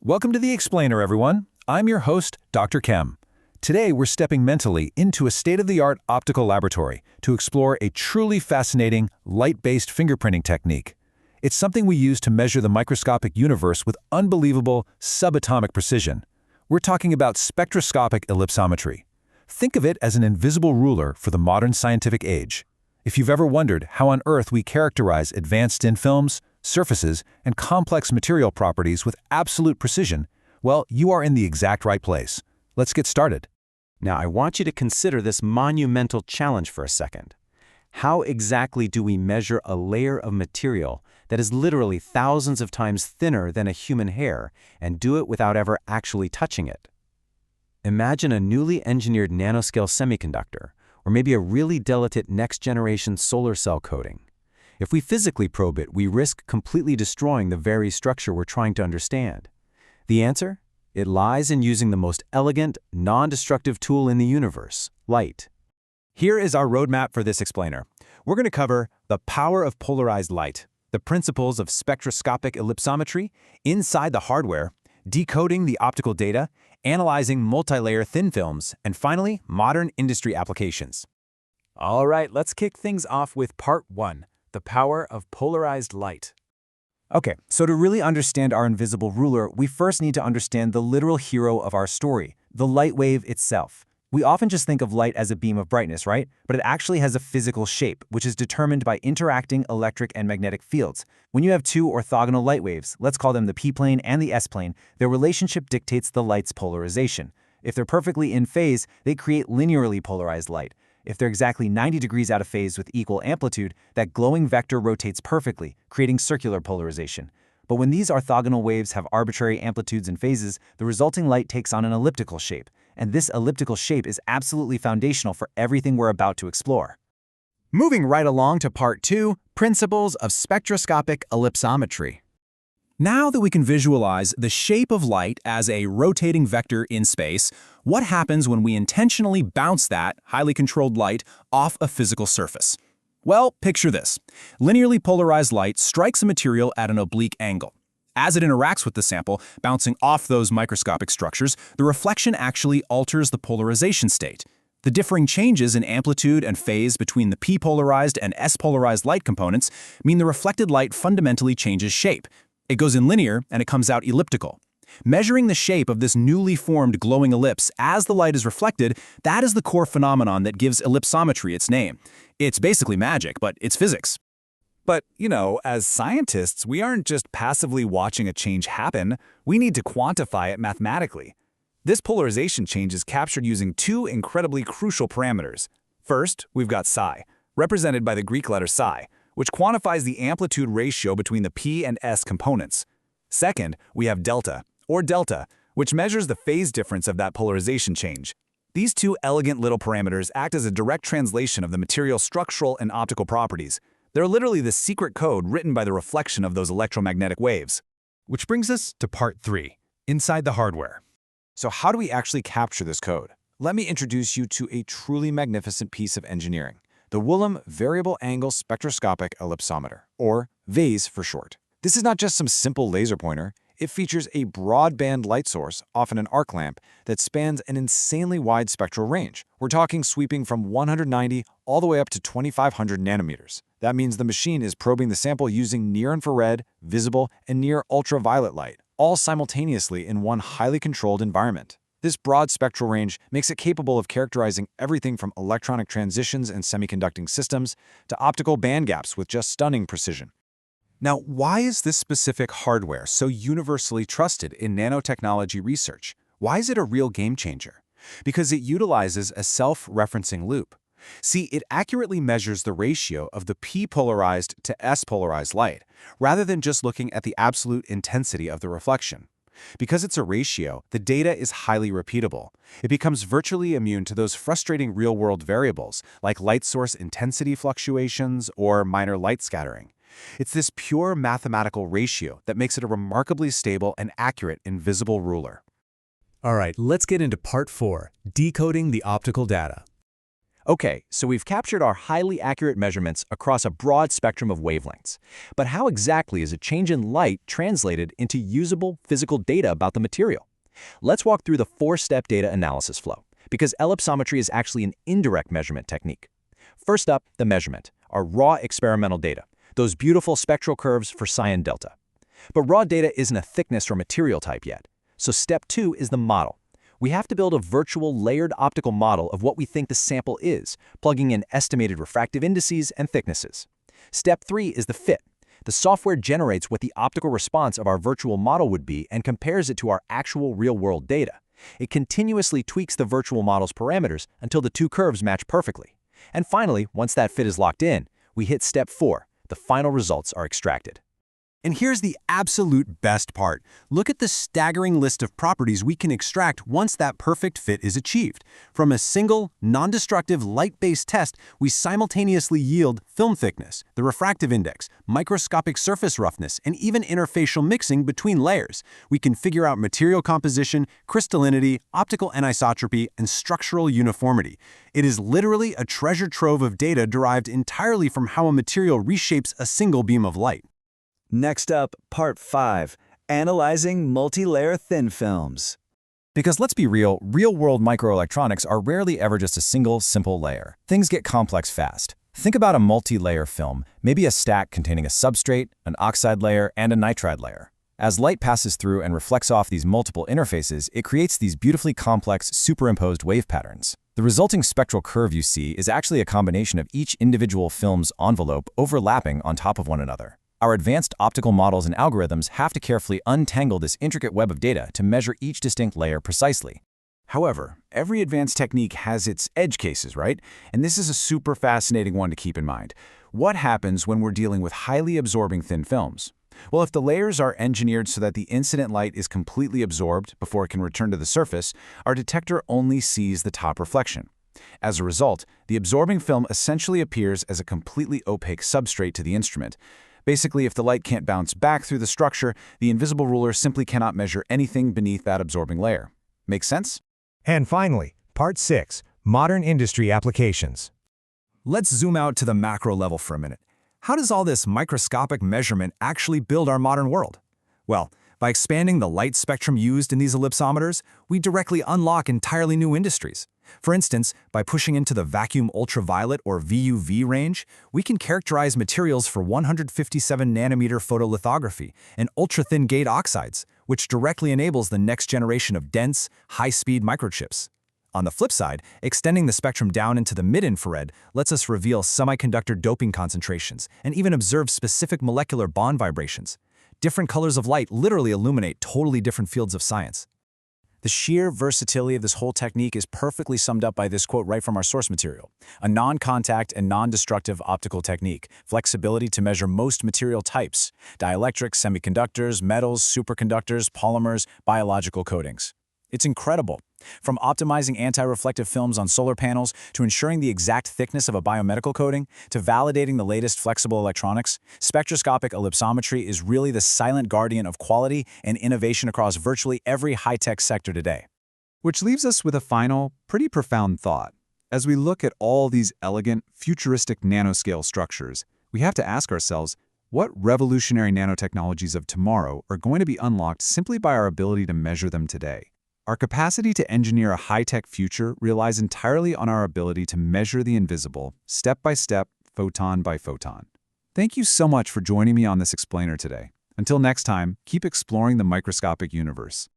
Welcome to The Explainer, everyone. I'm your host, Dr. Chem. Today, we're stepping mentally into a state-of-the-art optical laboratory to explore a truly fascinating, light-based fingerprinting technique. It's something we use to measure the microscopic universe with unbelievable, subatomic precision. We're talking about spectroscopic ellipsometry. Think of it as an invisible ruler for the modern scientific age. If you've ever wondered how on Earth we characterize advanced thin films, surfaces, and complex material properties with absolute precision, well, you are in the exact right place. Let's get started. Now, I want you to consider this monumental challenge for a second. How exactly do we measure a layer of material that is literally thousands of times thinner than a human hair and do it without ever actually touching it? Imagine a newly engineered nanoscale semiconductor, or maybe a really delicate next-generation solar cell coating. If we physically probe it, we risk completely destroying the very structure we're trying to understand. The answer? It lies in using the most elegant, non-destructive tool in the universe, light. Here is our roadmap for this explainer. We're going to cover the power of polarized light, the principles of spectroscopic ellipsometry inside the hardware, decoding the optical data, analyzing multi-layer thin films, and finally, modern industry applications. All right, let's kick things off with part 1. The power of polarized light. Okay, so to really understand our invisible ruler, we first need to understand the literal hero of our story, the light wave itself. We often just think of light as a beam of brightness, right? But it actually has a physical shape, which is determined by interacting electric and magnetic fields. When you have two orthogonal light waves, let's call them the P-plane and the S-plane, their relationship dictates the light's polarization. If they're perfectly in phase, they create linearly polarized light. If they're exactly 90 degrees out of phase with equal amplitude, that glowing vector rotates perfectly, creating circular polarization. But when these orthogonal waves have arbitrary amplitudes and phases, the resulting light takes on an elliptical shape. And this elliptical shape is absolutely foundational for everything we're about to explore. Moving right along to part 2, principles of spectroscopic ellipsometry. Now that we can visualize the shape of light as a rotating vector in space, what happens when we intentionally bounce that highly controlled light off a physical surface? Well, picture this. Linearly polarized light strikes a material at an oblique angle. As it interacts with the sample, bouncing off those microscopic structures, the reflection actually alters the polarization state. The differing changes in amplitude and phase between the p-polarized and s-polarized light components mean the reflected light fundamentally changes shape. It goes in linear and it comes out elliptical. Measuring the shape of this newly formed glowing ellipse as the light is reflected, that is the core phenomenon that gives ellipsometry its name. It's basically magic, but it's physics. But, as scientists, we aren't just passively watching a change happen, we need to quantify it mathematically. This polarization change is captured using two incredibly crucial parameters. First, we've got psi, represented by the Greek letter psi, which quantifies the amplitude ratio between the P and S components. Second, we have delta, which measures the phase difference of that polarization change. These two elegant little parameters act as a direct translation of the material's structural and optical properties. They're literally the secret code written by the reflection of those electromagnetic waves. Which brings us to part 3, inside the hardware. So how do we actually capture this code? Let me introduce you to a truly magnificent piece of engineering, the Woollum Variable Angle Spectroscopic Ellipsometer, or VAIS for short. This is not just some simple laser pointer. It features a broadband light source, often an arc lamp, that spans an insanely wide spectral range. We're talking sweeping from 190 all the way up to 2500 nanometers. That means the machine is probing the sample using near-infrared, visible, and near-ultraviolet light, all simultaneously in one highly controlled environment. This broad spectral range makes it capable of characterizing everything from electronic transitions and semiconducting systems to optical band gaps with just stunning precision. Now, why is this specific hardware so universally trusted in nanotechnology research? Why is it a real game changer? Because it utilizes a self-referencing loop. See, it accurately measures the ratio of the p-polarized to s-polarized light, rather than just looking at the absolute intensity of the reflection. Because it's a ratio, the data is highly repeatable. It becomes virtually immune to those frustrating real-world variables, like light source intensity fluctuations or minor light scattering. It's this pure mathematical ratio that makes it a remarkably stable and accurate invisible ruler. All right, let's get into part 4, decoding the optical data. Okay, so we've captured our highly accurate measurements across a broad spectrum of wavelengths. But how exactly is a change in light translated into usable physical data about the material? Let's walk through the four-step data analysis flow, because ellipsometry is actually an indirect measurement technique. First up, the measurement, our raw experimental data, those beautiful spectral curves for cyan delta. But raw data isn't a thickness or material type yet. So step 2 is the model. We have to build a virtual layered optical model of what we think the sample is, plugging in estimated refractive indices and thicknesses. Step 3 is the fit. The software generates what the optical response of our virtual model would be and compares it to our actual real-world data. It continuously tweaks the virtual model's parameters until the two curves match perfectly. And finally, once that fit is locked in, we hit step 4. The final results are extracted. And here's the absolute best part. Look at the staggering list of properties we can extract once that perfect fit is achieved. From a single, non-destructive light-based test, we simultaneously yield film thickness, the refractive index, microscopic surface roughness, and even interfacial mixing between layers. We can figure out material composition, crystallinity, optical anisotropy, and structural uniformity. It is literally a treasure trove of data derived entirely from how a material reshapes a single beam of light. Next up, Part 5, Analyzing Multi-Layer Thin Films. Because let's be real, real-world microelectronics are rarely ever just a single, simple layer. Things get complex fast. Think about a multi-layer film, maybe a stack containing a substrate, an oxide layer, and a nitride layer. As light passes through and reflects off these multiple interfaces, it creates these beautifully complex, superimposed wave patterns. The resulting spectral curve you see is actually a combination of each individual film's envelope overlapping on top of one another. Our advanced optical models and algorithms have to carefully untangle this intricate web of data to measure each distinct layer precisely. However, every advanced technique has its edge cases, right? And this is a super fascinating one to keep in mind. What happens when we're dealing with highly absorbing thin films? Well, if the layers are engineered so that the incident light is completely absorbed before it can return to the surface, our detector only sees the top reflection. As a result, the absorbing film essentially appears as a completely opaque substrate to the instrument. Basically, if the light can't bounce back through the structure, the invisible ruler simply cannot measure anything beneath that absorbing layer. Make sense? And finally, Part 6, Modern Industry Applications. Let's zoom out to the macro level for a minute. How does all this microscopic measurement actually build our modern world? Well, by expanding the light spectrum used in these ellipsometers, we directly unlock entirely new industries. For instance, by pushing into the vacuum ultraviolet or VUV range, we can characterize materials for 157 nanometer photolithography and ultra-thin gate oxides, which directly enables the next generation of dense, high-speed microchips. On the flip side, extending the spectrum down into the mid-infrared lets us reveal semiconductor doping concentrations and even observe specific molecular bond vibrations. Different colors of light literally illuminate totally different fields of science. The sheer versatility of this whole technique is perfectly summed up by this quote right from our source material. A non-contact and non-destructive optical technique, flexibility to measure most material types, dielectrics, semiconductors, metals, superconductors, polymers, biological coatings. It's incredible. From optimizing anti-reflective films on solar panels to ensuring the exact thickness of a biomedical coating to validating the latest flexible electronics, spectroscopic ellipsometry is really the silent guardian of quality and innovation across virtually every high-tech sector today. Which leaves us with a final, pretty profound thought. As we look at all these elegant, futuristic nanoscale structures, we have to ask ourselves, what revolutionary nanotechnologies of tomorrow are going to be unlocked simply by our ability to measure them today? Our capacity to engineer a high-tech future relies entirely on our ability to measure the invisible, step by step, photon by photon. Thank you so much for joining me on this explainer today. Until next time, keep exploring the microscopic universe.